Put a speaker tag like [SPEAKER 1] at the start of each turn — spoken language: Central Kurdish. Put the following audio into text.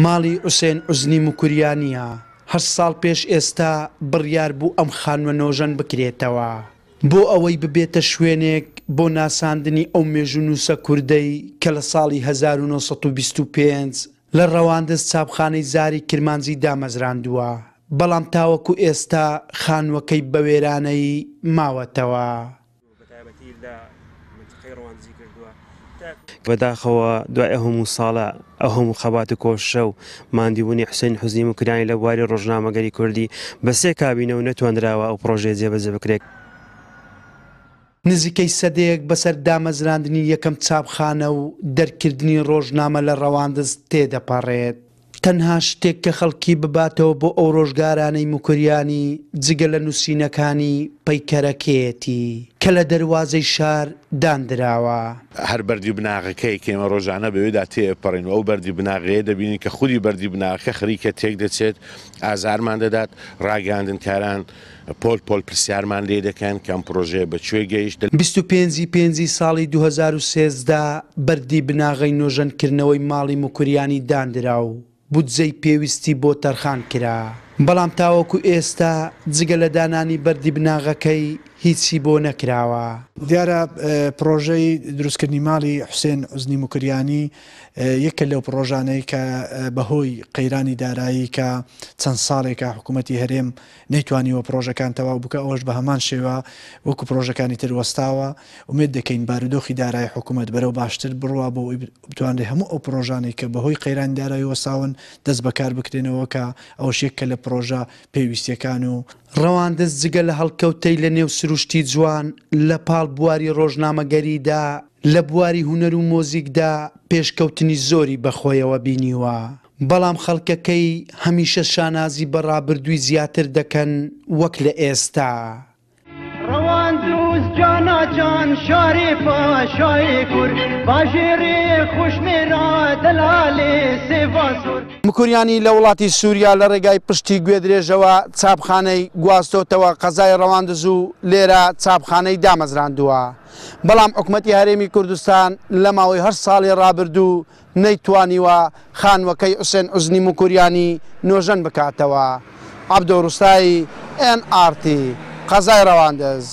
[SPEAKER 1] ماڵی حوسێن عوزنی موکوریانیە 8 ساڵ پێش ئێستا بڕیار بوو ئەم خانووە نۆژەن بکرێتەوە بۆ ئەوەی ببێتە شوێنێک بۆ ناساندنی ئەو مێژونووسە کوردەی کە لە ساڵی 1925 لە ڕەواندز چاپخانەی زاری کرمانجی دامەزراندووە بەڵام تاوەکو ئێستا خانووەکەی بە وێرانەی ماوەتەوە.
[SPEAKER 2] بەداخەوە دوای هەموو ساڵە ئەو هەموو خەباتە کۆشە و ماندیبوونی حوسێن عوزنی موکریانی لە بواری ڕۆژنامەگەری کوردی بە سێ کابینە و نەتوانراوە ئەو پرۆژەیە جێبەجێ بکرێت.
[SPEAKER 1] نزیکەی سەدەیەک بەسەر دامەزراندنی یەکەم چاپخانە و دەرکردنی ڕۆژنامە لە ڕەواندز تێدەپەڕێت. تەنها شتێک کە خەڵکی بباتەوە بۆ ئەو ڕۆژگارانەی موکریانی جگە لە نووسینەکانی پەیکەرەکەیەتی کە لە دەروازەی شار دانراوە.
[SPEAKER 3] هەر بەردی بناغەکەی کێمە ڕۆژانە بەوێدا تێپەڕین و ئەو بەردی بناغەیە دەبینین کە خودی بەردی بناغەکە خەریکە تێک دەچێت ئازارمان دەدات ڕاگەاندنکاران پۆل پرسیارمان لێ دەکەن کە ئەم پرۆژەیە بەکوێ گەیشت. 25 ساڵی 2013 بەردی بناغەی نۆژەنکردنەوەی ماڵی موکریانی دانراو بودجەی پێویستی بۆ تەرخان کرا بەڵام تاوەکو ئێستا جگە لە دانانی بەردی بناغەکەی هیچی بۆ نەکراوە.
[SPEAKER 4] دیارە پرۆژەی دروستکردنی ماڵی حوسێن عوزنی موکریانی یەکە لەو پرۆژانەی کە بەهۆی قەیرانی دارایی کە چەند ساڵێکە حکوومەتی هەرێم نەیتوانیوە پرۆژەکان تەواو بکە ئەوەش بە هەمان شێوە وەکو پرۆژەکانی تر وەستاوە ومێد دەکەین بارودۆخی دارایی حکوومەت بەرەو باشتر بڕوا بۆ بتوانێت هەموو ئەو پرۆژانەی کە بەهۆی قەیرانی دارایی وەساون دەست بەکار بکرێنەوە کە ئەوش یەکە لە پرۆژە پێویستیەکان و
[SPEAKER 1] ڕەواندز جگە لە هەڵکەوتەی لە نێو سروشتی جوان لە پاڵ بواری ڕۆژنامەگەریدا لە بواری هونەر و مۆزیکدا پێشکەوتنی زۆری بەخۆیەوە بینیوە بەڵام خەڵکەکەی هەمیشە شانازی بەڕابردووی زیاتر دەکەن وەک لە ئێستا.
[SPEAKER 5] ڕەواندز جاناجان شاری پاشای کورد باژێری خوشمێرا دەلالێ سێڤاسۆر.
[SPEAKER 1] موکریانی لە وڵاتی سووریا لە ڕێگای پشتی گوێدرێژەوە چاپخانەی گواستۆتەوە قەزای ڕەواندز و لێرە چاپخانەی دامەزراندووە بەڵام حکوومەتی هەرێمی کوردستان لە ماوەی 8 ساڵی ڕابردوو نەیتوانیوە خانووەکەی حوسێن عوزنی موکریانی نۆژەن بکاتەوە. عەبدۆ ڕوستایی NRT قەزای ڕەواندز.